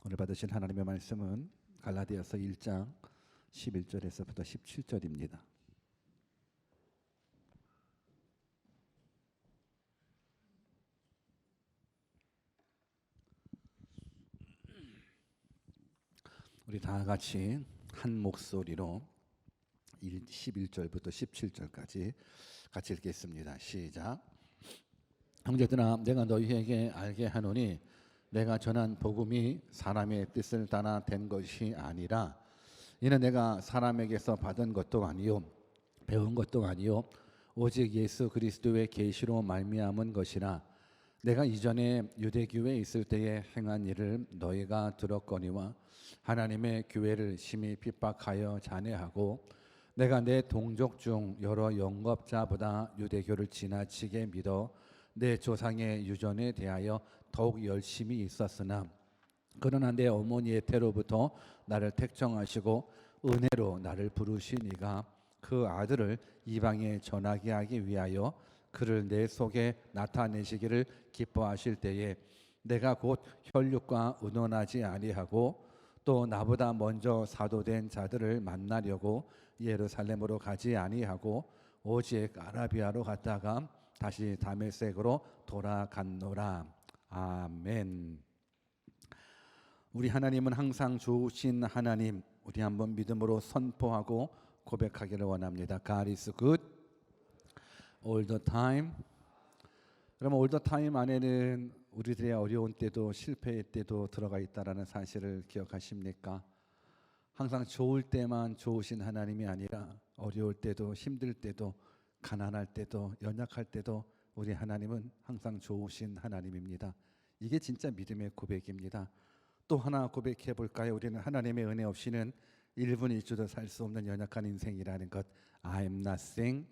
오늘 받으실 하나님의 말씀은 갈라디아서 1장 11절에서부터 17절입니다. 우리 다 같이 한 목소리로 11절부터 17절까지 같이 읽겠습니다. 시작. 형제들아, 내가 너희에게 알게 하노니 내가 전한 복음이 사람의 뜻을 따라 된 것이 아니라 이는 내가 사람에게서 받은 것도 아니요 배운 것도 아니요 오직 예수 그리스도의 계시로 말미암은 것이라. 내가 이전에 유대교회에 있을 때에 행한 일을 너희가 들었거니와 하나님의 교회를 심히 핍박하여 잔해하고 내가 내 동족 중 여러 영겁자보다 유대교를 지나치게 믿어 내 조상의 유전에 대하여 더욱 열심히 있었으나 그러나 내 어머니의 태로부터 나를 택정하시고 은혜로 나를 부르신 이가 그 아들을 이방에 전하게 하기 위하여 그를 내 속에 나타내시기를 기뻐하실 때에 내가 곧 혈육과 의논하지 아니하고 또 나보다 먼저 사도된 자들을 만나려고 예루살렘으로 가지 아니하고 오직 아라비아로 갔다가 다시 다메섹으로 돌아갔노라. 아멘. 우리 하나님은 항상 좋으신 하나님, 우리 한번 믿음으로 선포하고 고백하기를 원합니다. God is good all the time. 그러면 all the time 안에는 우리들의 어려운 때도 실패의 때도 들어가 있다라는 사실을 기억하십니까? 항상 좋을 때만 좋으신 하나님이 아니라 어려울 때도 힘들 때도 가난할 때도 연약할 때도 우리 하나님은 항상 좋으신 하나님입니다. 이게 진짜 믿음의 고백입니다. 또 하나 고백해 볼까요? 우리는 하나님의 은혜 없이는 1분 1초도 살 수 없는 연약한 인생이라는 것. I am nothing.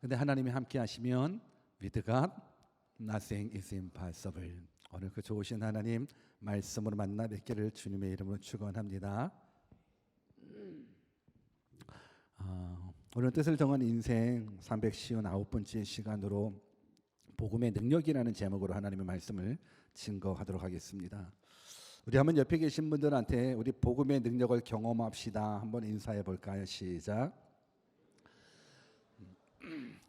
근데 하나님이 함께 하시면 with God nothing is impossible. 오늘 그 좋으신 하나님 말씀으로 만나 뵙기를 주님의 이름으로 축원합니다. 오늘 뜻을 정한 인생 359번째 시간으로 복음의 능력이라는 제목으로 하나님의 말씀을 증거하도록 하겠습니다. 우리 한번 옆에 계신 분들한테 우리 복음의 능력을 경험합시다. 한번 인사해 볼까요? 시작.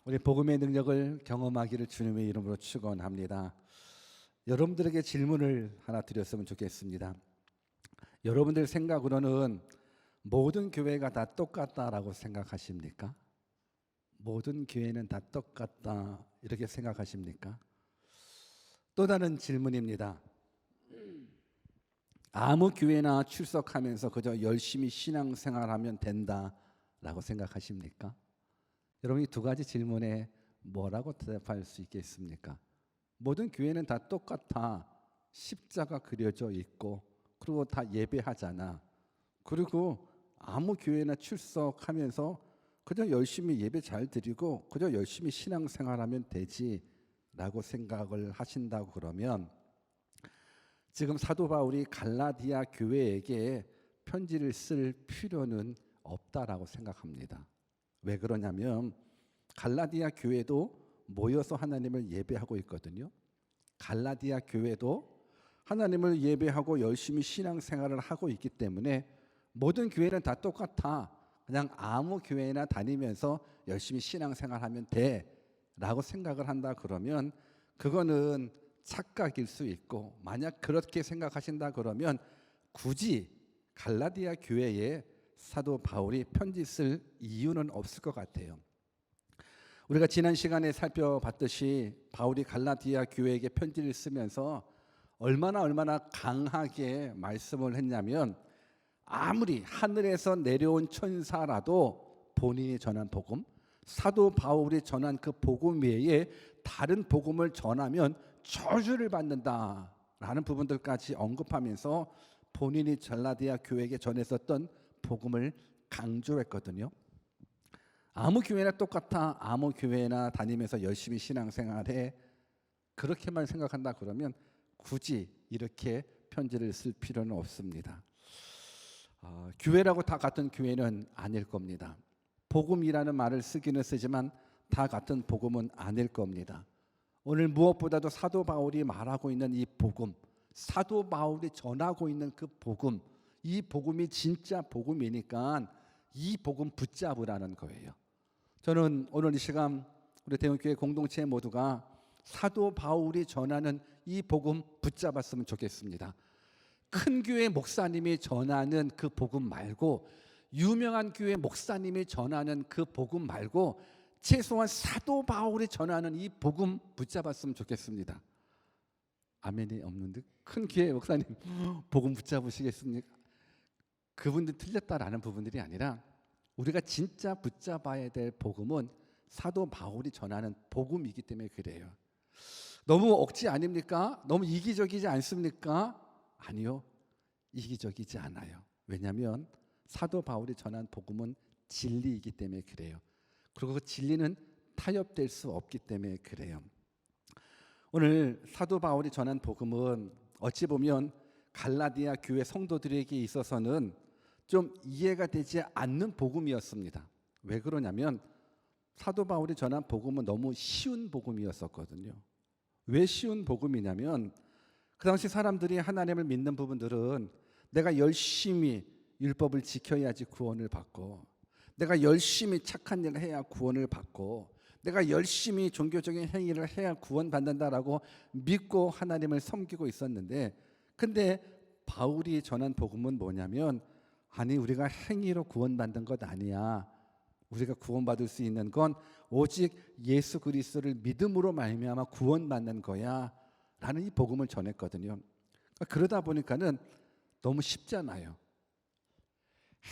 우리 복음의 능력을 경험하기를 주님의 이름으로 축원합니다. 여러분들에게 질문을 하나 드렸으면 좋겠습니다. 여러분들 생각으로는 모든 교회가 다 똑같다라고 생각하십니까? 모든 교회는 다 똑같다 이렇게 생각하십니까? 또 다른 질문입니다. 아무 교회나 출석하면서 그저 열심히 신앙생활하면 된다라고 생각하십니까? 여러분 이 두 가지 질문에 뭐라고 대답할 수 있겠습니까? 모든 교회는 다 똑같아. 십자가 그려져 있고 그리고 다 예배하잖아. 그리고 아무 교회나 출석하면서 그저 열심히 예배 잘 드리고 그저 열심히 신앙생활하면 되지라고 생각을 하신다고 그러면 지금 사도 바울이 갈라디아 교회에게 편지를 쓸 필요는 없다라고 생각합니다. 왜 그러냐면 갈라디아 교회도 모여서 하나님을 예배하고 있거든요. 갈라디아 교회도 하나님을 예배하고 열심히 신앙생활을 하고 있기 때문에 모든 교회는 다 똑같아. 그냥 아무 교회나 다니면서 열심히 신앙생활하면 돼라고 생각을 한다 그러면 그거는 착각일 수 있고, 만약 그렇게 생각하신다 그러면 굳이 갈라디아 교회에 사도 바울이 편지 쓸 이유는 없을 것 같아요. 우리가 지난 시간에 살펴봤듯이 바울이 갈라디아 교회에게 편지를 쓰면서 얼마나 강하게 말씀을 했냐면 아무리 하늘에서 내려온 천사라도 본인이 전한 복음, 사도 바울이 전한 그 복음 외에 다른 복음을 전하면 저주를 받는다라는 부분들까지 언급하면서 본인이 갈라디아 교회에게 전했었던 복음을 강조했거든요. 아무 교회나 똑같아. 아무 교회나 다니면서 열심히 신앙생활해. 그렇게만 생각한다 그러면 굳이 이렇게 편지를 쓸 필요는 없습니다. 교회라고 다 같은 교회는 아닐 겁니다. 복음이라는 말을 쓰기는 쓰지만 다 같은 복음은 아닐 겁니다. 오늘 무엇보다도 사도 바울이 말하고 있는 이 복음, 사도 바울이 전하고 있는 그 복음, 이 복음이 진짜 복음이니까 이 복음 붙잡으라는 거예요. 저는 오늘 이 시간 우리 대형교회 공동체 모두가 사도 바울이 전하는 이 복음 붙잡았으면 좋겠습니다. 큰 교회 목사님이 전하는 그 복음 말고, 유명한 교회 목사님이 전하는 그 복음 말고, 최소한 사도 바울이 전하는 이 복음 붙잡았으면 좋겠습니다. 아멘이 없는데 큰 교회 목사님 복음 붙잡으시겠습니까? 그분들 틀렸다라는 부분들이 아니라 우리가 진짜 붙잡아야 될 복음은 사도 바울이 전하는 복음이기 때문에 그래요. 너무 억지 아닙니까? 너무 이기적이지 않습니까? 아니요, 이기적이지 않아요. 왜냐하면 사도 바울이 전한 복음은 진리이기 때문에 그래요. 그리고 그 진리는 타협될 수 없기 때문에 그래요. 오늘 사도 바울이 전한 복음은 어찌 보면 갈라디아 교회 성도들에게 있어서는 좀 이해가 되지 않는 복음이었습니다. 왜 그러냐면 사도 바울이 전한 복음은 너무 쉬운 복음이었었거든요. 왜 쉬운 복음이냐면 그 당시 사람들이 하나님을 믿는 부분들은 내가 열심히 율법을 지켜야지 구원을 받고, 내가 열심히 착한 일을 해야 구원을 받고, 내가 열심히 종교적인 행위를 해야 구원받는다라고 믿고 하나님을 섬기고 있었는데, 근데 바울이 전한 복음은 뭐냐면, 아니 우리가 행위로 구원받는 것 아니야. 우리가 구원받을 수 있는 건 오직 예수 그리스도를 믿음으로 말미암아 구원받는 거야 라는 이 복음을 전했거든요. 그러다 보니까는 너무 쉽잖아요.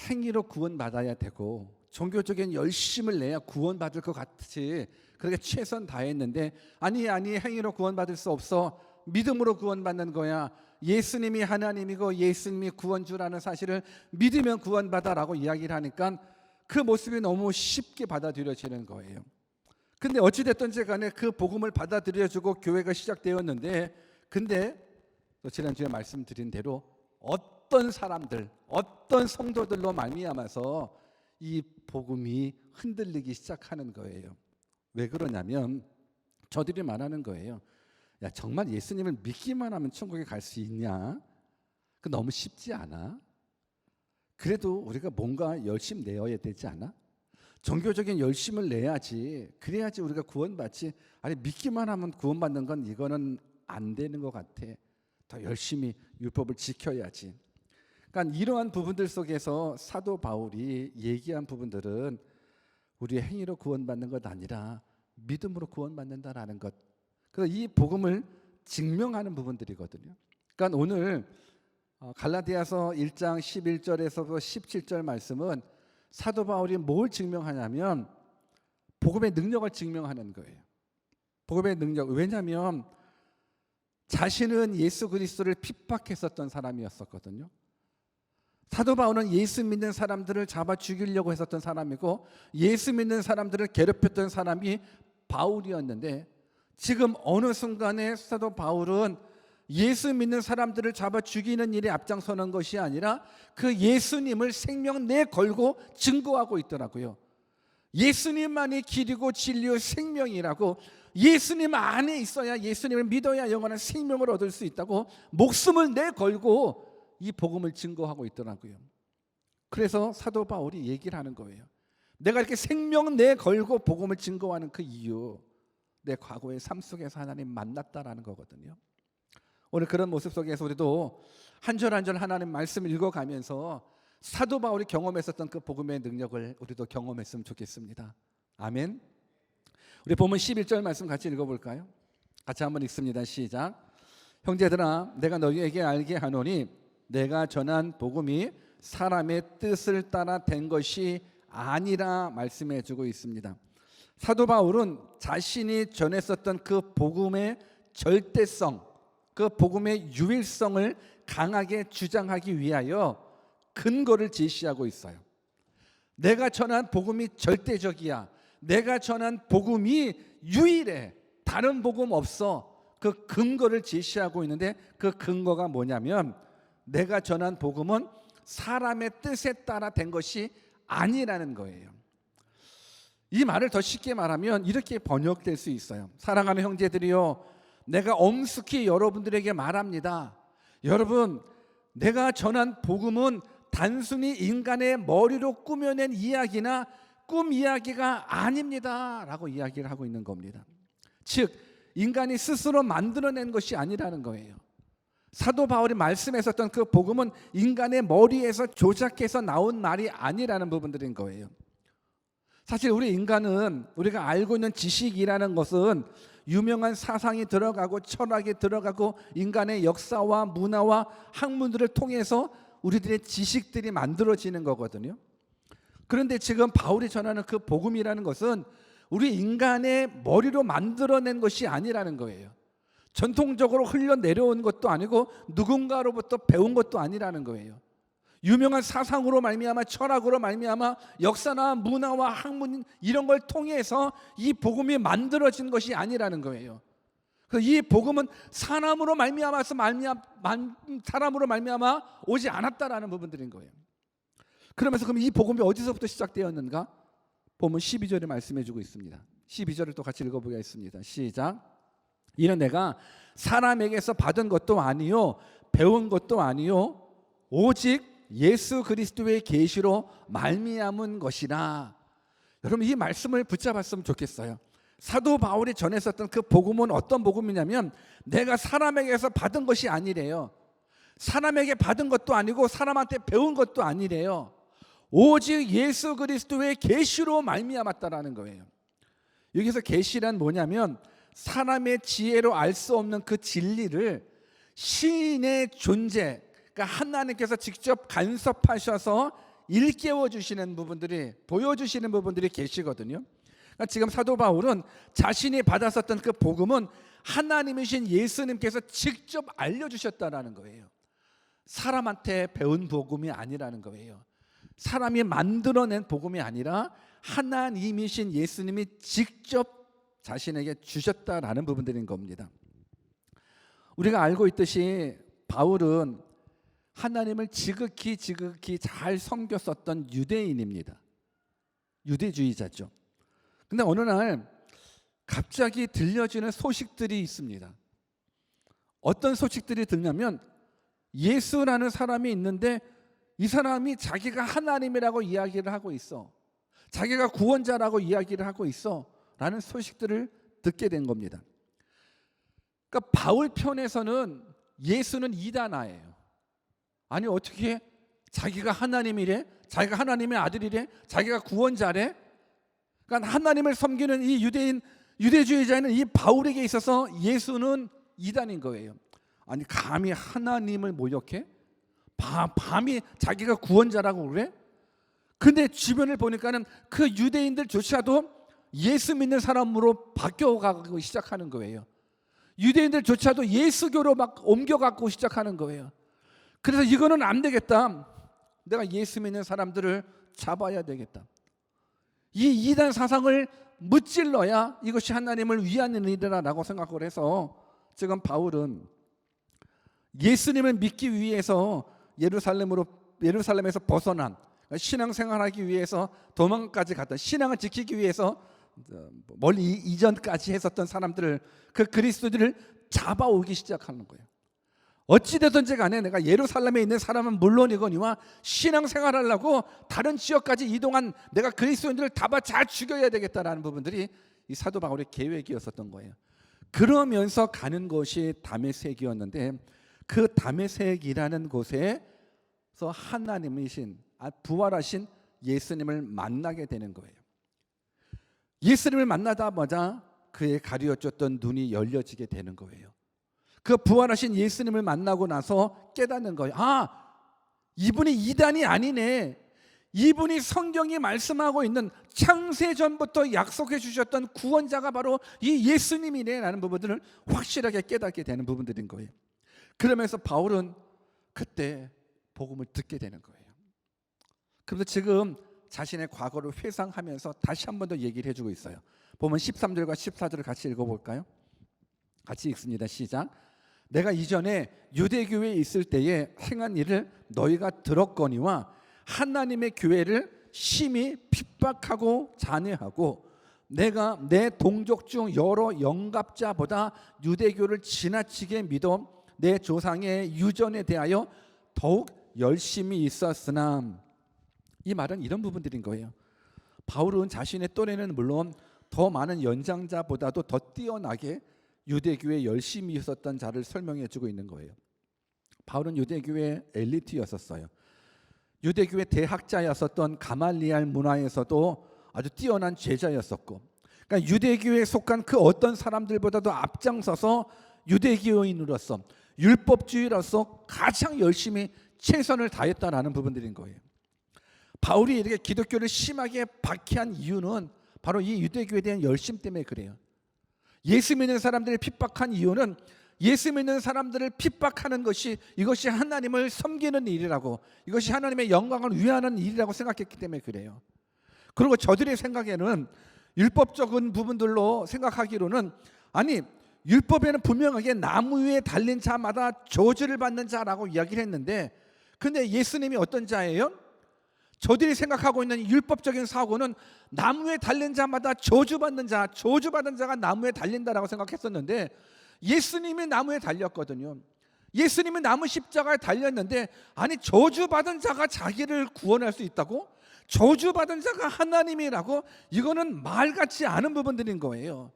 행위로 구원받아야 되고 종교적인 열심을 내야 구원받을 것 같이 그렇게 최선 다했는데, 아니 행위로 구원받을 수 없어. 믿음으로 구원받는 거야. 예수님이 하나님이고 예수님이 구원주라는 사실을 믿으면 구원받아라고 이야기를 하니까 그 모습이 너무 쉽게 받아들여지는 거예요. 근데 어찌됐든지 간에 그 복음을 받아들여주고 교회가 시작되었는데, 근데 또 지난주에 말씀드린 대로 어떤 사람들, 어떤 성도들로 말미암아서 이 복음이 흔들리기 시작하는 거예요. 왜 그러냐면 저들이 말하는 거예요. 야, 정말 예수님을 믿기만 하면 천국에 갈 수 있냐? 그 너무 쉽지 않아? 그래도 우리가 뭔가 열심 내어야 되지 않아? 종교적인 열심을 내야지. 그래야지 우리가 구원받지. 아니 믿기만 하면 구원받는 건 이거는 안 되는 것 같아. 더 열심히 율법을 지켜야지. 그러니까 이러한 부분들 속에서 사도 바울이 얘기한 부분들은 우리의 행위로 구원받는 것 아니라 믿음으로 구원받는다라는 것. 그래서 이 복음을 증명하는 부분들이거든요. 그러니까 오늘 갈라디아서 1장 11절에서 17절 말씀은 사도 바울이 뭘 증명하냐면 복음의 능력을 증명하는 거예요. 복음의 능력. 왜냐하면 자신은 예수 그리스도를 핍박했었던 사람이었었거든요. 사도 바울은 예수 믿는 사람들을 잡아 죽이려고 했었던 사람이고, 예수 믿는 사람들을 괴롭혔던 사람이 바울이었는데, 지금 어느 순간에 사도 바울은 예수 믿는 사람들을 잡아 죽이는 일에 앞장서는 것이 아니라 그 예수님을 생명 내걸고 증거하고 있더라고요. 예수님만이 길이고 진리요 생명이라고, 예수님 안에 있어야, 예수님을 믿어야 영원한 생명을 얻을 수 있다고 목숨을 내걸고 이 복음을 증거하고 있더라고요. 그래서 사도 바울이 얘기를 하는 거예요. 내가 이렇게 생명 내걸고 복음을 증거하는 그 이유, 내 과거의 삶 속에서 하나님 만났다라는 거거든요. 오늘 그런 모습 속에서 우리도 한 절 한 절 하나님 말씀을 읽어가면서 사도 바울이 경험했었던 그 복음의 능력을 우리도 경험했으면 좋겠습니다. 아멘. 우리 본문 11절 말씀 같이 읽어볼까요? 같이 한번 읽습니다. 시작. 형제들아, 내가 너희에게 알게 하노니 내가 전한 복음이 사람의 뜻을 따라 된 것이 아니라 말씀해 주고 있습니다. 사도 바울은 자신이 전했었던 그 복음의 절대성, 그 복음의 유일성을 강하게 주장하기 위하여 근거를 제시하고 있어요. 내가 전한 복음이 절대적이야. 내가 전한 복음이 유일해. 다른 복음 없어. 그 근거를 제시하고 있는데, 그 근거가 뭐냐면 내가 전한 복음은 사람의 뜻에 따라 된 것이 아니라는 거예요. 이 말을 더 쉽게 말하면 이렇게 번역될 수 있어요. 사랑하는 형제들이요, 내가 엄숙히 여러분들에게 말합니다. 여러분, 내가 전한 복음은 단순히 인간의 머리로 꾸며낸 이야기나 꿈 이야기가 아닙니다 라고 이야기를 하고 있는 겁니다. 즉 인간이 스스로 만들어낸 것이 아니라는 거예요. 사도 바울이 말씀했었던 그 복음은 인간의 머리에서 조작해서 나온 말이 아니라는 부분들인 거예요. 사실 우리 인간은 우리가 알고 있는 지식이라는 것은 유명한 사상이 들어가고 철학이 들어가고 인간의 역사와 문화와 학문들을 통해서 우리들의 지식들이 만들어지는 거거든요. 그런데 지금 바울이 전하는 그 복음이라는 것은 우리 인간의 머리로 만들어낸 것이 아니라는 거예요. 전통적으로 흘러내려온 것도 아니고 누군가로부터 배운 것도 아니라는 거예요. 유명한 사상으로 말미암아 철학으로 말미암아 역사나 문화와 학문 이런 걸 통해서 이 복음이 만들어진 것이 아니라는 거예요. 이 복음은 사람으로 말미암아서 사람으로 말미암아 오지 않았다라는 부분들인 거예요. 그러면서 그럼 이 복음이 어디서부터 시작되었는가? 보면 12절에 말씀해주고 있습니다. 12절을 또 같이 읽어보겠습니다. 시작. 이는 내가 사람에게서 받은 것도 아니요 배운 것도 아니요 오직 예수 그리스도의 계시로 말미암은 것이라. 여러분 이 말씀을 붙잡았으면 좋겠어요. 사도 바울이 전했었던 그 복음은 어떤 복음이냐면 내가 사람에게서 받은 것이 아니래요. 사람에게 받은 것도 아니고 사람한테 배운 것도 아니래요. 오직 예수 그리스도의 계시로 말미암았다라는 거예요. 여기서 계시란 뭐냐면 사람의 지혜로 알 수 없는 그 진리를 신의 존재, 그러니까 하나님께서 직접 간섭하셔서 일깨워 주시는 부분들이, 보여주시는 부분들이 계시거든요. 그러니까 지금 사도 바울은 자신이 받았었던 그 복음은 하나님이신 예수님께서 직접 알려주셨다라는 거예요. 사람한테 배운 복음이 아니라는 거예요. 사람이 만들어낸 복음이 아니라 하나님이신 예수님이 직접 자신에게 주셨다라는 부분들인 겁니다. 우리가 알고 있듯이 바울은 하나님을 지극히 잘 섬겼었던 유대인입니다. 유대주의자죠. 근데 어느 날 갑자기 들려지는 소식들이 있습니다. 어떤 소식들이 들냐면 예수라는 사람이 있는데 이 사람이 자기가 하나님이라고 이야기를 하고 있어. 자기가 구원자라고 이야기를 하고 있어. 라는 소식들을 듣게 된 겁니다. 그러니까 바울 편에서는 예수는 이단아예요. 아니 어떻게 자기가 하나님이래? 자기가 하나님의 아들이래? 자기가 구원자래? 그러니까 하나님을 섬기는 이 유대주의자는 이 바울에게 있어서 예수는 이단인 거예요. 아니 감히 하나님을 모욕해? 감히 자기가 구원자라고 그래? 근데 주변을 보니까는 그 유대인들조차도 예수 믿는 사람으로 바뀌어가고 시작하는 거예요. 유대인들조차도 예수교로 막 옮겨가고 시작하는 거예요. 그래서 이거는 안 되겠다. 내가 예수 믿는 사람들을 잡아야 되겠다. 이 이단 사상을 무찔러야 이것이 하나님을 위하는 일이라고 생각을 해서 지금 바울은 예수님을 믿기 위해서 예루살렘에서 벗어난 신앙생활하기 위해서 도망까지 갔던, 신앙을 지키기 위해서 멀리 이전까지 했었던 사람들을, 그 그리스도들을 잡아오기 시작하는 거예요. 어찌되든지 간에 내가 예루살렘에 있는 사람은 물론이거니와 신앙생활하려고 다른 지역까지 이동한 내가 그리스도인들을 잘 죽여야 되겠다라는 부분들이 이 사도 바울의 계획이었었던 거예요. 그러면서 가는 것이 다메섹이었는데 그 다메섹이라는 곳에서 하나님이신 부활하신 예수님을 만나게 되는 거예요. 예수님을 만나자마자 그의 가려졌던 눈이 열려지게 되는 거예요. 그 부활하신 예수님을 만나고 나서 깨닫는 거예요. 이분이 이단이 아니네. 이분이 성경이 말씀하고 있는 창세전부터 약속해 주셨던 구원자가 바로 이 예수님이네 라는 부분들을 확실하게 깨닫게 되는 부분들인 거예요. 그러면서 바울은 그때 복음을 듣게 되는 거예요. 그래서 지금 자신의 과거를 회상하면서 다시 한 번 더 얘기를 해주고 있어요. 보면 13절과 14절을 같이 읽어볼까요? 같이 읽습니다. 시작. 내가 이전에 유대교회에 있을 때에 행한 일을 너희가 들었거니와 하나님의 교회를 심히 핍박하고 잔해하고 내가 내 동족 중 여러 영갑자보다 유대교를 지나치게 믿어 내 조상의 유전에 대하여 더욱 열심히 있었으나, 이 말은 이런 부분들인 거예요. 바울은 자신의 또래는 물론 더 많은 연장자보다도 더 뛰어나게 유대교에 열심히 있었던 자를 설명해 주고 있는 거예요. 바울은 유대교의 엘리트였었어요. 유대교의 대학자였었던 가말리알 문화에서도 아주 뛰어난 제자였었고, 그러니까 유대교에 속한 그 어떤 사람들보다도 앞장서서 유대교인으로서 율법주의로서 가장 열심히 최선을 다했다라는 부분들인 거예요. 바울이 이렇게 기독교를 심하게 박해한 이유는 바로 이 유대교에 대한 열심 때문에 그래요. 예수 믿는 사람들을 핍박한 이유는 예수 믿는 사람들을 핍박하는 것이 이것이 하나님을 섬기는 일이라고, 이것이 하나님의 영광을 위하는 일이라고 생각했기 때문에 그래요. 그리고 저들의 생각에는 율법적인 부분들로 생각하기로는, 아니 율법에는 분명하게 나무 위에 달린 자마다 저주를 받는 자라고 이야기를 했는데, 근데 예수님이 어떤 자예요? 저들이 생각하고 있는 율법적인 사고는 나무 위에 달린 자마다 저주받는 자, 저주받은 자가 나무에 달린다라고 생각했었는데, 예수님이 나무에 달렸거든요. 예수님이 나무 십자가에 달렸는데, 아니 저주받은 자가 자기를 구원할 수 있다고? 저주받은 자가 하나님이라고? 이거는 말 같지 않은 부분들인 거예요.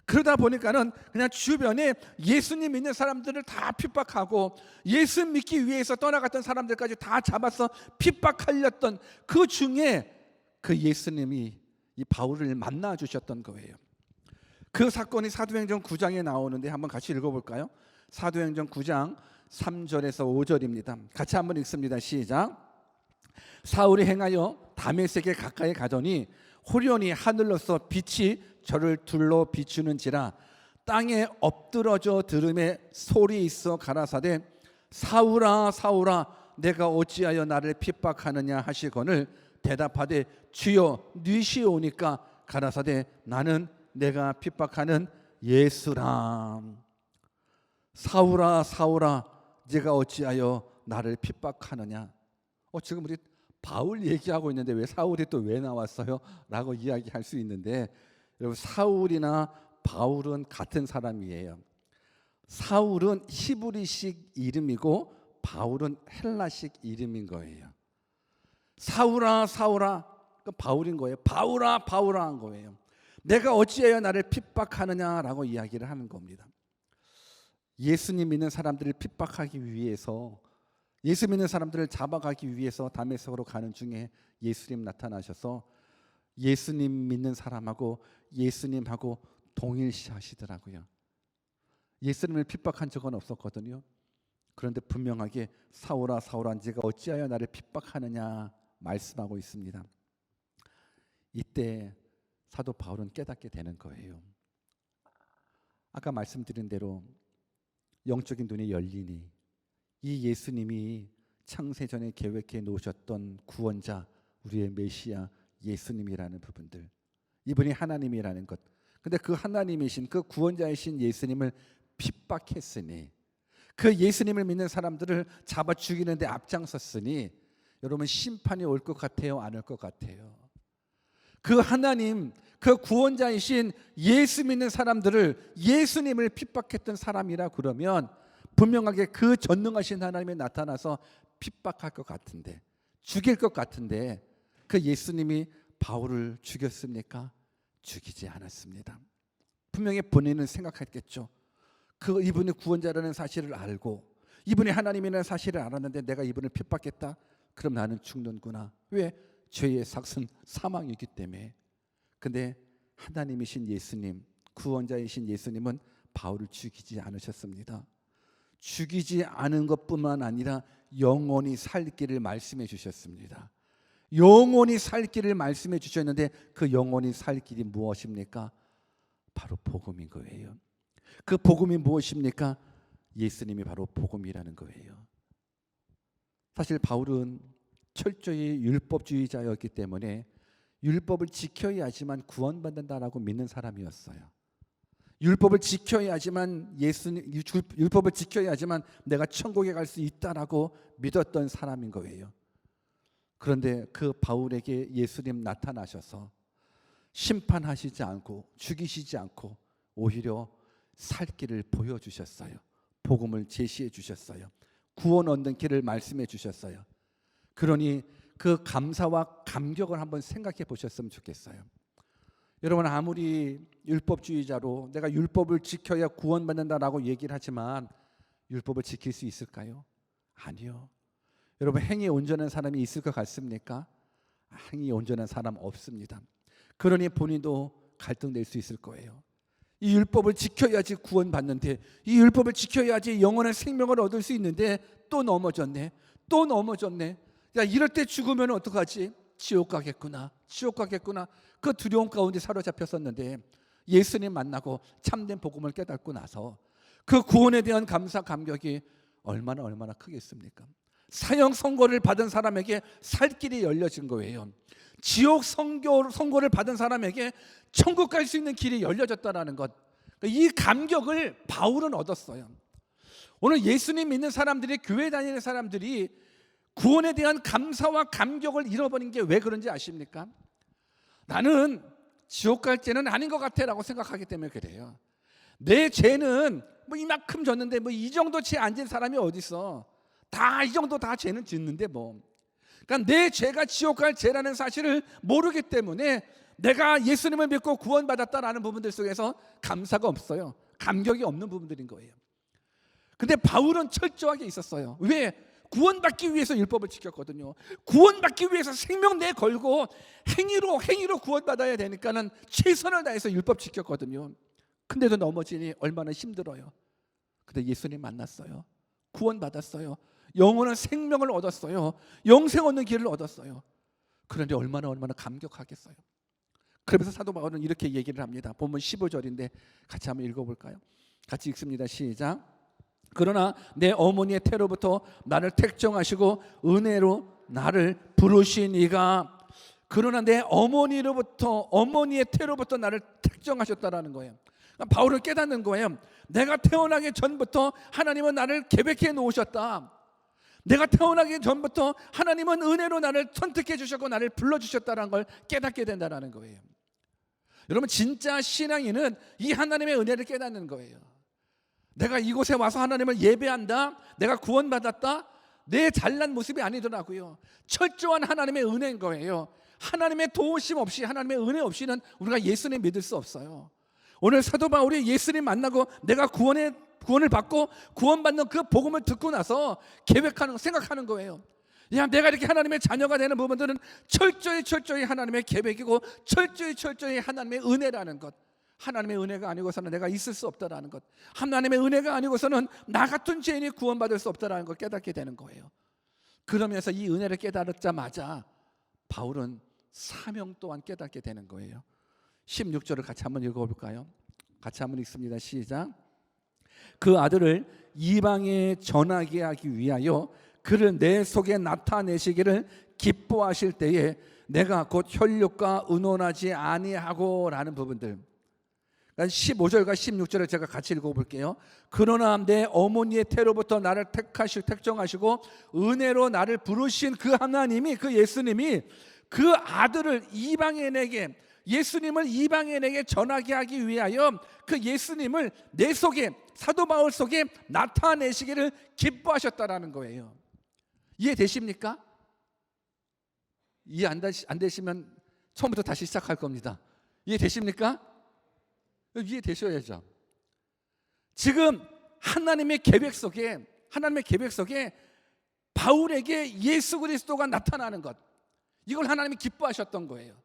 그러다 보니까는 그냥 주변에 예수님 믿는 사람들을 다 핍박하고, 예수 믿기 위해서 떠나갔던 사람들까지 다 잡아서 핍박하렸던 그 중에 그 예수님이 이 바울을 만나 주셨던 거예요. 그 사건이 사도행전 9장에 나오는데 한번 같이 읽어볼까요? 사도행전 9장 3절에서 5절입니다. 같이 한번 읽습니다. 시작. 사울이 행하여 다메섹에 가까이 가더니 호련히 하늘로서 빛이 저를 둘러 비추는지라, 땅에 엎드러져 들음에 소리 있어 가라사대, 사울아 사울아 내가 어찌하여 나를 핍박하느냐 하시거늘 대답하되 주여 니시오니까 가라사대 나는 내가 핍박하는 예수라. 사울아 사울아 네가 어찌하여 나를 핍박하느냐. 지금 우리 바울 얘기하고 있는데 왜 사울이 또 왜 나왔어요? 라고 이야기할 수 있는데, 여러분 사울이나 바울은 같은 사람이에요. 사울은 히브리식 이름이고 바울은 헬라식 이름인 거예요. 사울아 사울아 그 바울인 거예요. 바울아 바울아 한 거예요. 내가 어찌하여 나를 핍박하느냐라고 이야기를 하는 겁니다. 예수님 믿는 사람들을 핍박하기 위해서, 예수 믿는 사람들을 잡아가기 위해서 다메섹으로 가는 중에 예수님 나타나셔서 예수님 믿는 사람하고 예수님하고 동일시하시더라고요. 예수님을 핍박한 적은 없었거든요. 그런데 분명하게 사울아 사울아 네가 어찌하여 나를 핍박하느냐 말씀하고 있습니다. 이때 사도 바울은 깨닫게 되는 거예요. 아까 말씀드린 대로 영적인 눈이 열리니 이 예수님이 창세전에 계획해 놓으셨던 구원자, 우리의 메시아 예수님이라는 부분들, 이분이 하나님이라는 것, 근데 그 하나님이신 그 구원자이신 예수님을 핍박했으니, 그 예수님을 믿는 사람들을 잡아 죽이는데 앞장섰으니 여러분 심판이 올 것 같아요? 안 올 것 같아요? 그 하나님, 그 구원자이신 예수 믿는 사람들을, 예수님을 핍박했던 사람이라 그러면 분명하게 그 전능하신 하나님이 나타나서 핍박할 것 같은데, 죽일 것 같은데, 그 예수님이 바울을 죽였습니까? 죽이지 않았습니다. 분명히 본인은 생각했겠죠. 그 이분이 구원자라는 사실을 알고 이분이 하나님이라는 사실을 알았는데 내가 이분을 핍박했다? 그럼 나는 죽는구나. 왜? 죄의 삭은 사망이기 때문에. 근데 하나님이신 예수님, 구원자이신 예수님은 바울을 죽이지 않으셨습니다. 죽이지 않은 것뿐만 아니라 영원히 살 길을 말씀해 주셨습니다. 영원히 살 길을 말씀해 주셨는데 그 영원히 살 길이 무엇입니까? 바로 복음인 거예요. 그 복음이 무엇입니까? 예수님이 바로 복음이라는 거예요. 사실 바울은 철저히 율법주의자였기 때문에 율법을 지켜야지만 구원받는다라고 믿는 사람이었어요. 율법을 지켜야지만 율법을 지켜야지만 내가 천국에 갈 수 있다라고 믿었던 사람인 거예요. 그런데 그 바울에게 예수님 나타나셔서 심판하시지 않고 죽이시지 않고 오히려 살 길을 보여주셨어요. 복음을 제시해 주셨어요. 구원 얻는 길을 말씀해 주셨어요. 그러니 그 감사와 감격을 한번 생각해 보셨으면 좋겠어요. 여러분, 아무리 율법주의자로 내가 율법을 지켜야 구원받는다라고 얘기를 하지만 율법을 지킬 수 있을까요? 아니요. 여러분, 행위 온전한 사람이 있을 것 같습니까? 행위 온전한 사람 없습니다. 그러니 본인도 갈등될 수 있을 거예요. 이 율법을 지켜야지 구원받는데, 이 율법을 지켜야지 영원한 생명을 얻을 수 있는데 또 넘어졌네. 야, 이럴 때 죽으면 어떡하지? 지옥 가겠구나. 그 두려움 가운데 사로잡혔었는데 예수님 만나고 참된 복음을 깨닫고 나서 그 구원에 대한 감사 감격이 얼마나 크겠습니까? 사형 선고를 받은 사람에게 살 길이 열려진 거예요. 지옥 선고를 받은 사람에게 천국 갈 수 있는 길이 열려졌다는 것, 이 감격을 바울은 얻었어요. 오늘 예수님 믿는 사람들이, 교회 다니는 사람들이 구원에 대한 감사와 감격을 잃어버린 게 왜 그런지 아십니까? 나는 지옥 갈 죄는 아닌 것 같아 라고 생각하기 때문에 그래요. 내 죄는 뭐 이만큼 졌는데 뭐 이 정도 죄 안 진 사람이 어디 있어? 다 이 정도 다 죄는 짓는데 뭐. 그러니까 내 죄가 지옥 갈 죄라는 사실을 모르기 때문에 내가 예수님을 믿고 구원받았다라는 부분들 속에서 감사가 없어요. 감격이 없는 부분들인 거예요. 근데 바울은 철저하게 있었어요. 왜? 구원받기 위해서 율법을 지켰거든요. 구원받기 위해서 생명 내 걸고 행위로 구원받아야 되니까는 최선을 다해서 율법 지켰거든요. 근데도 넘어지니 얼마나 힘들어요. 근데 예수님 만났어요. 구원받았어요. 영원한 생명을 얻었어요. 영생 얻는 길을 얻었어요. 그런데 얼마나 감격하겠어요. 그러면서 사도 바울은 이렇게 얘기를 합니다. 본문 15절인데 같이 한번 읽어볼까요? 같이 읽습니다. 시작. 그러나 내 어머니의 태로부터 나를 택정하시고 은혜로 나를 부르신 이가, 그러나 내 어머니의 태로부터 나를 택정하셨다라는 거예요. 바울은 깨닫는 거예요. 내가 태어나기 전부터 하나님은 나를 계획해 놓으셨다. 내가 태어나기 전부터 하나님은 은혜로 나를 선택해 주셨고 나를 불러주셨다는 걸 깨닫게 된다는 거예요. 여러분, 진짜 신앙인은 이 하나님의 은혜를 깨닫는 거예요. 내가 이곳에 와서 하나님을 예배한다, 내가 구원받았다, 내 잘난 모습이 아니더라고요. 철저한 하나님의 은혜인 거예요. 하나님의 도우심 없이, 하나님의 은혜 없이는 우리가 예수님 믿을 수 없어요. 오늘 사도 바울이 예수님 만나고 내가 구원을 받고 구원받는 그 복음을 듣고 나서 생각하는 거예요. 야, 내가 이렇게 하나님의 자녀가 되는 부분들은 철저히 하나님의 계획이고 철저히 하나님의 은혜라는 것. 하나님의 은혜가 아니고서는 내가 있을 수 없다라는 것, 하나님의 은혜가 아니고서는 나 같은 죄인이 구원받을 수 없다라는 걸 깨닫게 되는 거예요. 그러면서 이 은혜를 깨달았자마자 바울은 사명 또한 깨닫게 되는 거예요. 16절을 같이 한번 읽어볼까요? 같이 한번 읽습니다. 시작. 그 아들을 이방에 전하게 하기 위하여 그를 내 속에 나타내시기를 기뻐하실 때에 내가 곧 혈육과 의논하지 아니하고 라는 부분들, 15절과 16절을 제가 같이 읽어볼게요. 그러나 내 어머니의 태로부터 나를 택정하시고 은혜로 나를 부르신 그 하나님이, 그 예수님이 그 아들을 예수님을 이방인에게 전하게 하기 위하여 그 예수님을 내 속에, 사도 바울 속에 나타내시기를 기뻐하셨다라는 거예요. 이해되십니까? 이해 안 되시면 처음부터 다시 시작할 겁니다. 이해되십니까? 이해되셔야죠. 지금 하나님의 계획 속에 바울에게 예수 그리스도가 나타나는 것, 이걸 하나님이 기뻐하셨던 거예요.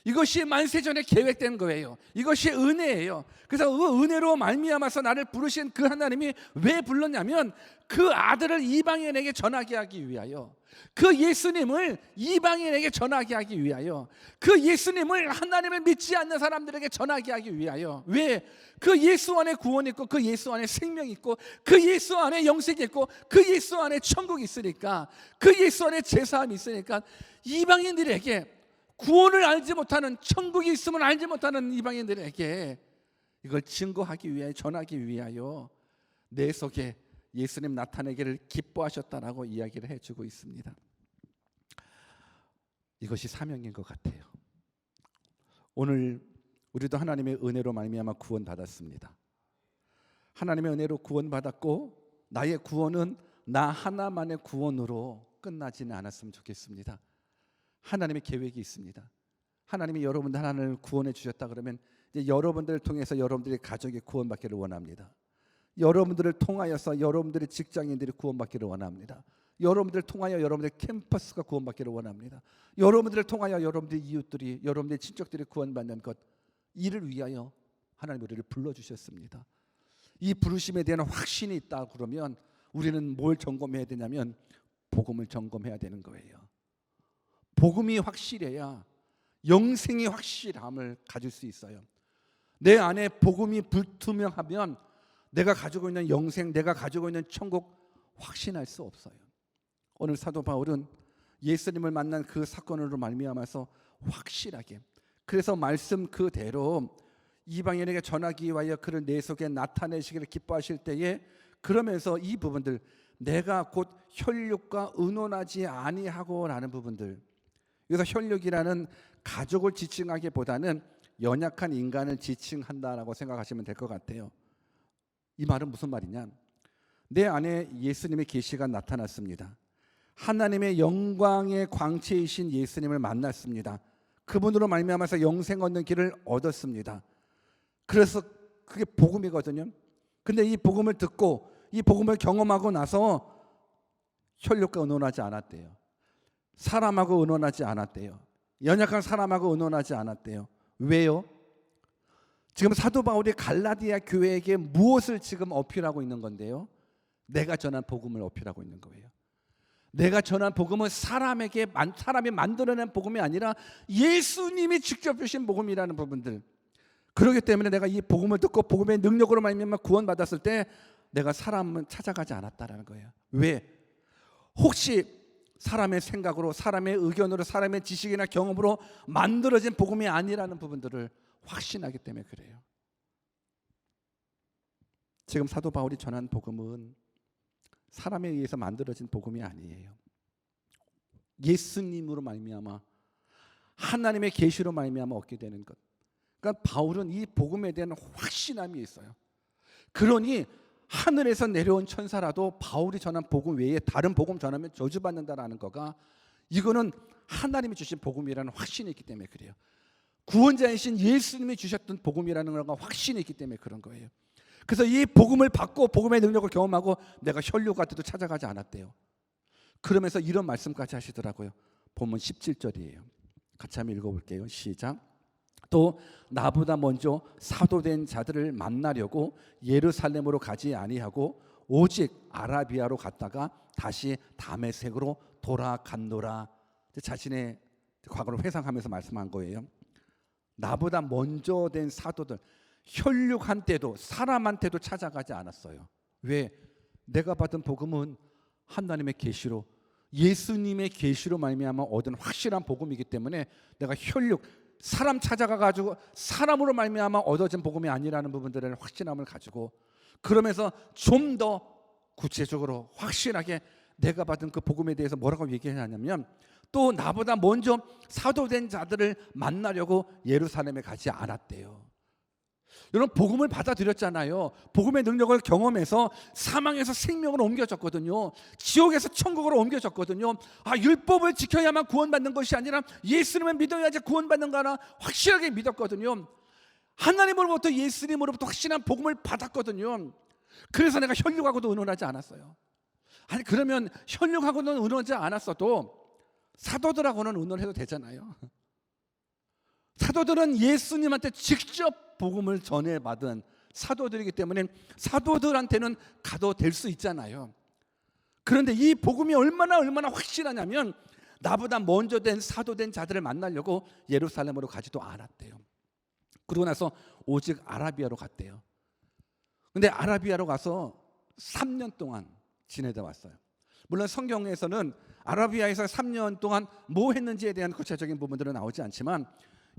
이것이 만세전에 계획된 거예요. 이것이 은혜예요. 그래서 그 은혜로 말미암아서 나를 부르신 그 하나님이 왜 불렀냐면 그 아들을 이방인에게 전하게 하기 위하여, 그 예수님을 이방인에게 전하게 하기 위하여, 그 예수님을 하나님을 믿지 않는 사람들에게 전하게 하기 위하여. 왜? 그 예수 안에 구원이 있고 그 예수 안에 생명이 있고 그 예수 안에 영생이 있고 그 예수 안에 천국이 있으니까, 그 예수 안에 제사함이 있으니까 이방인들에게, 구원을 알지 못하는, 천국이 있음을 알지 못하는 이방인들에게 이걸 증거하기 위하여, 전하기 위하여 내 속에 예수님 나타내기를 기뻐하셨다라고 이야기를 해주고 있습니다. 이것이 사명인 것 같아요. 오늘 우리도 하나님의 은혜로 말미암아 구원받았습니다. 하나님의 은혜로 구원받았고 나의 구원은 나 하나만의 구원으로 끝나지는 않았으면 좋겠습니다. 하나님의 계획이 있습니다. 하나님이 여러분들 하나를 구원해 주셨다 그러면 이제 여러분들을 통해서 여러분들의 가족이 구원받기를 원합니다. 여러분들을 통하여서 여러분들의 직장인들이 구원받기를 원합니다. 여러분들을 통하여 여러분들의 캠퍼스가 구원받기를 원합니다. 여러분들을 통하여 여러분들의 이웃들이, 여러분들의 친척들이 구원받는 것, 이를 위하여 하나님 우리를 불러주셨습니다. 이 부르심에 대한 확신이 있다 그러면 우리는 뭘 점검해야 되냐면 복음을 점검해야 되는 거예요. 복음이 확실해야 영생이 확실함을 가질 수 있어요. 내 안에 복음이 불투명하면 내가 가지고 있는 영생, 내가 가지고 있는 천국 확신할 수 없어요. 오늘 사도 바울은 예수님을 만난 그 사건으로 말미암아서 확실하게, 그래서 말씀 그대로 이방인에게 전하기 위하여 그를 내 속에 나타내시기를 기뻐하실 때에, 그러면서 이 부분들, 내가 곧 혈육과 의논하지 아니하고라는 부분들, 여기서 혈육이라는 가족을 지칭하기보다는 연약한 인간을 지칭한다라고 생각하시면 될 것 같아요. 이 말은 무슨 말이냐? 내 안에 예수님의 계시가 나타났습니다. 하나님의 영광의 광채이신 예수님을 만났습니다. 그분으로 말미암아서 영생 얻는 길을 얻었습니다. 그래서 그게 복음이거든요. 근데 이 복음을 듣고 이 복음을 경험하고 나서 혈육과 의논하지 않았대요. 사람하고 의논하지 않았대요. 연약한 사람하고 의논하지 않았대요. 왜요? 지금 사도 바울이 갈라디아 교회에게 무엇을 지금 어필하고 있는 건데요? 내가 전한 복음을 어필하고 있는 거예요. 내가 전한 복음은 사람이 만들어낸 복음이 아니라 예수님이 직접 주신 복음이라는 부분들. 그렇기 때문에 내가 이 복음을 듣고 복음의 능력으로 말미암아 구원받았을 때 내가 사람은 찾아가지 않았다라는 거예요. 왜? 혹시 사람의 생각으로, 사람의 의견으로, 사람의 지식이나 경험으로 만들어진 복음이 아니라는 부분들을 확신하기 때문에 그래요. 지금 사도 바울이 전한 복음은 사람에 의해서 만들어진 복음이 아니에요. 예수님으로 말미암아, 하나님의 계시로 말미암아 얻게 되는 것. 그러니까 바울은 이 복음에 대한 확신함이 있어요. 그러니 하늘에서 내려온 천사라도 바울이 전한 복음 외에 다른 복음 전하면 저주받는다라는 거가, 이거는 하나님이 주신 복음이라는 확신이 있기 때문에 그래요. 구원자이신 예수님이 주셨던 복음이라는 거가 확신이 있기 때문에 그런 거예요. 그래서 이 복음을 받고 복음의 능력을 경험하고 내가 혈육 같아도 찾아가지 않았대요. 그러면서 이런 말씀까지 하시더라고요. 본문 17절이에요. 같이 한번 읽어볼게요. 시작. 또 나보다 먼저 사도된 자들을 만나려고 예루살렘으로 가지 아니하고 오직 아라비아로 갔다가 다시 다메섹으로 돌아갔노라. 자신의 과거를 회상하면서 말씀한 거예요. 나보다 먼저 된 사도들, 혈육한테도 사람한테도 찾아가지 않았어요. 왜? 내가 받은 복음은 하나님의 계시로, 예수님의 계시로 말미암아 얻은 확실한 복음이기 때문에 내가 혈육, 사람 찾아가가지고 사람으로 말미암아 얻어진 복음이 아니라는 부분들을 확신함을 가지고, 그러면서 좀 더 구체적으로 확실하게 내가 받은 그 복음에 대해서 뭐라고 얘기하냐면, 또 나보다 먼저 사도된 자들을 만나려고 예루살렘에 가지 않았대요. 여러분, 복음을 받아들였잖아요. 복음의 능력을 경험해서 사망에서 생명으로 옮겨졌거든요. 지옥에서 천국으로 옮겨졌거든요. 율법을 지켜야만 구원받는 것이 아니라 예수님을 믿어야지 구원받는 거나 확실하게 믿었거든요. 하나님으로부터, 예수님으로부터 확실한 복음을 받았거든요. 그래서 내가 혈육하고도 의논하지 않았어요. 아니, 그러면 혈육하고는 의논하지 않았어도 사도들하고는 의논해도 되잖아요. 사도들은 예수님한테 직접 복음을 전해받은 사도들이기 때문에 사도들한테는 가도 될 수 있잖아요. 그런데 이 복음이 얼마나 확실하냐면 나보다 먼저 된 사도된 자들을 만나려고 예루살렘으로 가지도 않았대요. 그러고 나서 오직 아라비아로 갔대요. 근데 아라비아로 가서 3년 동안 지내다 왔어요. 물론 성경에서는 아라비아에서 3년 동안 뭐 했는지에 대한 구체적인 부분들은 나오지 않지만,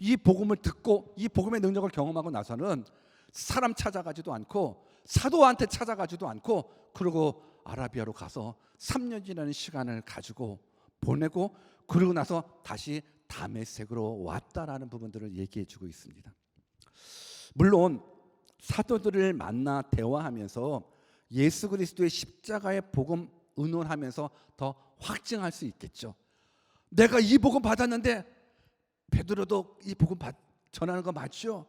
이 복음을 듣고 이 복음의 능력을 경험하고 나서는 사람 찾아가지도 않고 사도한테 찾아가지도 않고, 그리고 아라비아로 가서 3년이라는 시간을 가지고 보내고, 그러고 나서 다시 다메섹으로 왔다라는 부분들을 얘기해 주고 있습니다. 물론 사도들을 만나 대화하면서 예수 그리스도의 십자가의 복음 의논하면서 더 확증할 수 있겠죠. 내가 이 복음 받았는데 베드로도 이 복음 전하는 거 맞죠?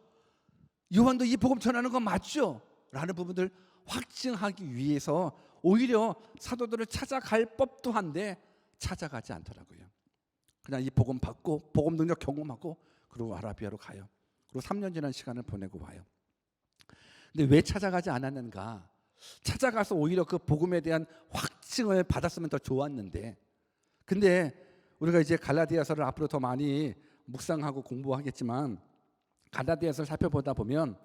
요한도 이 복음 전하는 거 맞죠? 라는 부분들 확증하기 위해서 오히려 사도들을 찾아갈 법도 한데 찾아가지 않더라고요. 그냥 이 복음 받고 복음 능력 경험하고 그리고 아라비아로 가요. 그리고 3년 지난 시간을 보내고 와요. 근데 왜 찾아가지 않았는가? 찾아가서 오히려 그 복음에 대한 확증을 받았으면 더 좋았는데, 근데 우리가 이제 갈라디아서를 앞으로 더 많이 묵상하고 공부하겠지만 갈라디아서를 살펴보다 보면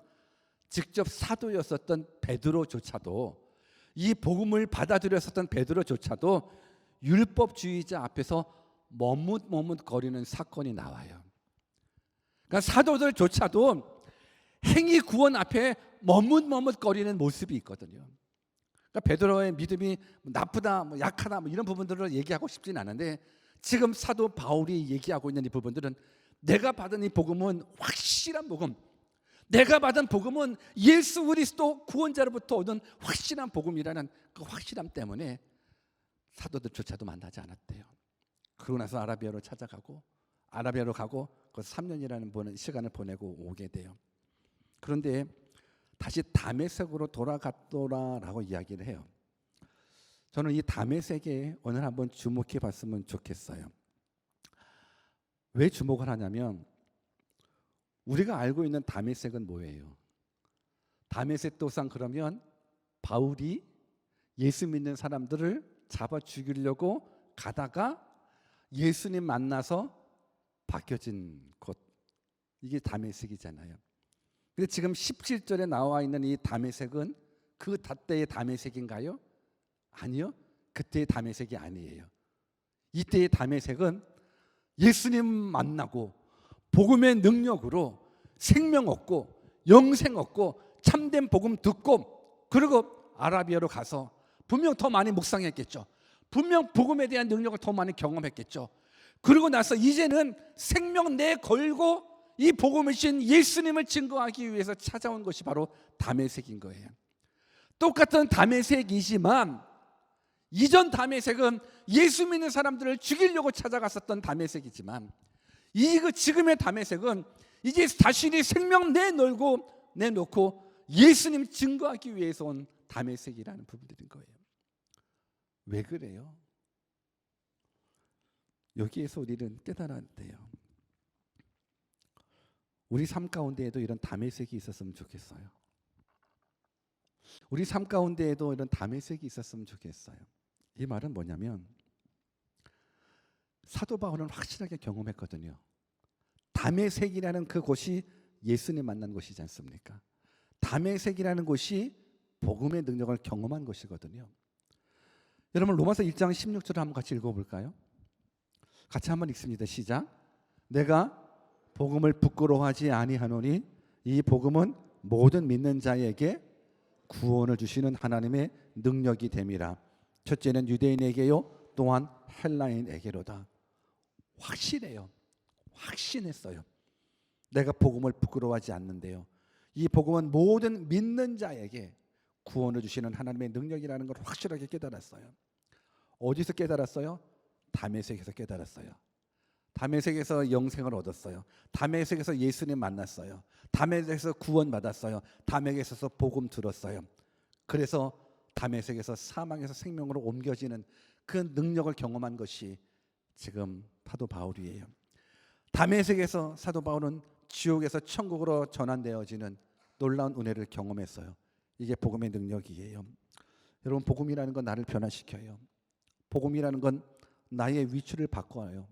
직접 사도였었던 베드로조차도, 이 복음을 받아들였었던 베드로조차도 율법주의자 앞에서 머뭇머뭇거리는 사건이 나와요. 그러니까 사도들조차도 행위 구원 앞에 머뭇머뭇거리는 모습이 있거든요. 그러니까 베드로의 믿음이 나쁘다, 약하다 이런 부분들을 얘기하고 싶진 않은데, 지금 사도 바울이 얘기하고 있는 이 부분들은 내가 받은 이 복음은 확실한 복음, 내가 받은 복음은 예수 그리스도 구원자로부터 얻은 확실한 복음이라는 그 확실함 때문에 사도들조차도 만나지 않았대요. 그러고 나서 아라비아로 찾아가고 아라비아로 가고 그 3년이라는 시간을 보내고 오게 돼요. 그런데 다시 다메섹으로 돌아갔더라라고 이야기를 해요. 저는 이 다메섹에 오늘 한번 주목해 봤으면 좋겠어요. 왜 주목을 하냐면 우리가 알고 있는 다메섹은 뭐예요? 다메섹 도상 그러면 바울이 예수 믿는 사람들을 잡아 죽이려고 가다가 예수님 만나서 바뀌어진 곳, 이게 다메섹이잖아요. 근데 지금 17절에 나와 있는 이 다메섹은 그 때의 다메섹인가요? 아니요. 그때의 다메섹이 아니에요. 이때의 다메섹은 예수님 만나고 복음의 능력으로 생명 얻고 영생 얻고 참된 복음 듣고 그리고 아라비아로 가서 분명 더 많이 묵상했겠죠. 분명 복음에 대한 능력을 더 많이 경험했겠죠. 그러고 나서 이제는 생명 내 걸고 이 복음을 주신 예수님을 증거하기 위해서 찾아온 것이 바로 다메섹인 거예요. 똑같은 다메섹이지만 이전 다메섹은 예수 믿는 사람들을 죽이려고 찾아갔었던 다메섹이지만 지금의 다메섹은 이제 자신이 생명 내놓고 예수님 증거하기 위해서 온 다메섹이라는 부분들인 거예요. 왜 그래요? 여기에서 우리는 깨달아야 돼요. 우리 삶 가운데에도 이런 다메섹이 있었으면 좋겠어요. 우리 삶 가운데에도 이런 다메섹이 있었으면 좋겠어요. 이 말은 뭐냐면 사도 바울은 확실하게 경험했거든요. 다메섹이라는 그 곳이 예수님 만난 곳이지 않습니까? 다메섹이라는 곳이 복음의 능력을 경험한 곳이거든요. 여러분 로마서 1장 16절을 한번 같이 읽어볼까요? 같이 한번 읽습니다. 시작. 내가 복음을 부끄러워하지 아니하노니 이 복음은 모든 믿는 자에게 구원을 주시는 하나님의 능력이 됨이라. 첫째는 유대인에게요 또한 헬라인에게로다. 확실해요. 확신했어요. 내가 복음을 부끄러워하지 않는데요, 이 복음은 모든 믿는 자에게 구원을 주시는 하나님의 능력이라는 걸 확실하게 깨달았어요. 어디서 깨달았어요? 다메섹에서 깨달았어요. 다메섹에서 영생을 얻었어요. 다메섹에서 예수님 만났어요. 다메섹에서 구원받았어요. 다메섹에서 복음 들었어요. 그래서 다메섹에서 사망에서 생명으로 옮겨지는 그 능력을 경험한 것이 지금 사도 바울이에요. 다메섹에서 사도 바울은 지옥에서 천국으로 전환되어지는 놀라운 은혜를 경험했어요. 이게 복음의 능력이에요. 여러분 복음이라는 건 나를 변화시켜요. 복음이라는 건 나의 위치를 바꿔요.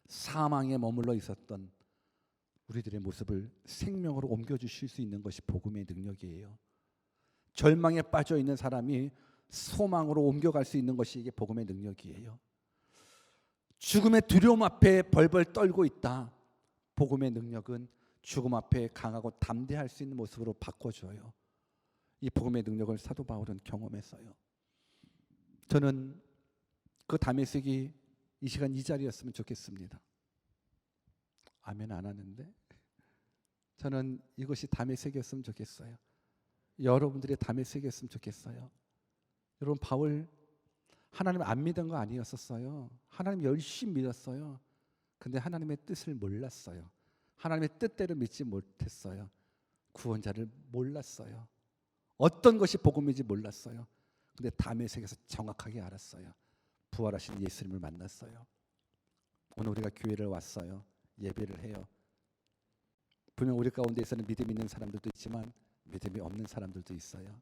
사망에 머물러 있었던 우리들의 모습을 생명으로 옮겨주실 수 있는 것이 복음의 능력이에요. 절망에 빠져 있는 사람이 소망으로 옮겨갈 수 있는 것이 이게 복음의 능력이에요. 죽음의 두려움 앞에 벌벌 떨고 있다. 복음의 능력은 죽음 앞에 강하고 담대할 수 있는 모습으로 바꿔줘요. 이 복음의 능력을 사도 바울은 경험했어요. 저는 그 다메섹이 이 시간 이 자리였으면 좋겠습니다. 아멘 안 하는데 저는 이것이 다메섹이었으면 좋겠어요. 여러분들의 다메섹이었으면 좋겠어요. 여러분 바울 하나님 안 믿은 거 아니었었어요. 하나님 열심히 믿었어요. 근데 하나님의 뜻을 몰랐어요. 하나님의 뜻대로 믿지 못했어요. 구원자를 몰랐어요. 어떤 것이 복음인지 몰랐어요. 근데 다메섹에서 정확하게 알았어요. 부활하신 예수님을 만났어요. 오늘 우리가 교회를 왔어요. 예배를 해요. 분명 우리 가운데에서는 믿음 있는 사람들도 있지만 믿음이 없는 사람들도 있어요.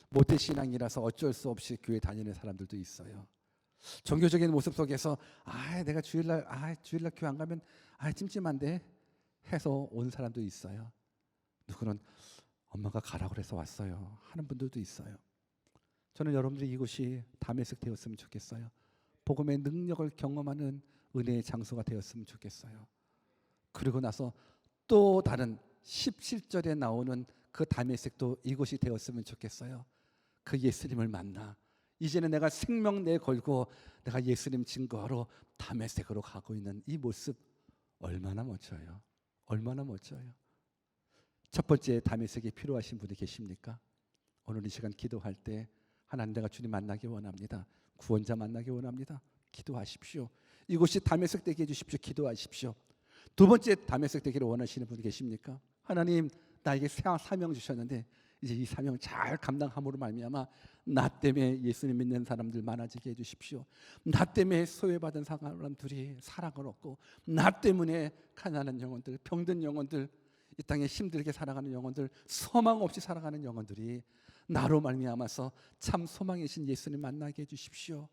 모태신앙이라서 어쩔 수 없이 교회 다니는 사람들도 있어요. 종교적인 모습 속에서 내가 주일날 교회 안 가면 찜찜한데 해서 온 사람도 있어요. 누구는 엄마가 가라고 해서 왔어요 하는 분들도 있어요. 저는 여러분들이 이곳이 다메섹 되었으면 좋겠어요. 복음의 능력을 경험하는 은혜의 장소가 되었으면 좋겠어요. 그리고 나서 또 다른 17절에 나오는 그 다메섹도 이곳이 되었으면 좋겠어요. 그 예수님을 만나 이제는 내가 생명 내 걸고 내가 예수님 증거하러 다메섹으로 가고 있는 이 모습 얼마나 멋져요. 얼마나 멋져요. 첫 번째 다메섹이 필요하신 분이 계십니까? 오늘 이 시간 기도할 때 하나님 내가 주님 만나기 원합니다. 구원자 만나기 원합니다. 기도하십시오. 이곳이 다메섹 되게 해주십시오. 기도하십시오. 두 번째 다메섹 되기를 원하시는 분 계십니까? 하나님 나에게 사명 주셨는데 이제 이 사명 잘 감당함으로 말미암아 나 때문에 예수님 믿는 사람들 많아지게 해주십시오. 나 때문에 소외받은 사람들이 사랑을 얻고 나 때문에 가난한 영혼들, 병든 영혼들, 이 땅에 힘들게 살아가는 영혼들, 소망 없이 살아가는 영혼들이 나로 말미암아서 참 소망이신 예수님 만나게 해주십시오.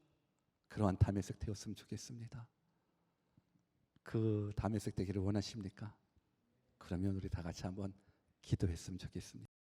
그러한 다메섹 되었으면 좋겠습니다. 그 다메섹 되기를 원하십니까? 그러면 우리 다 같이 한번 기도했으면 좋겠습니다.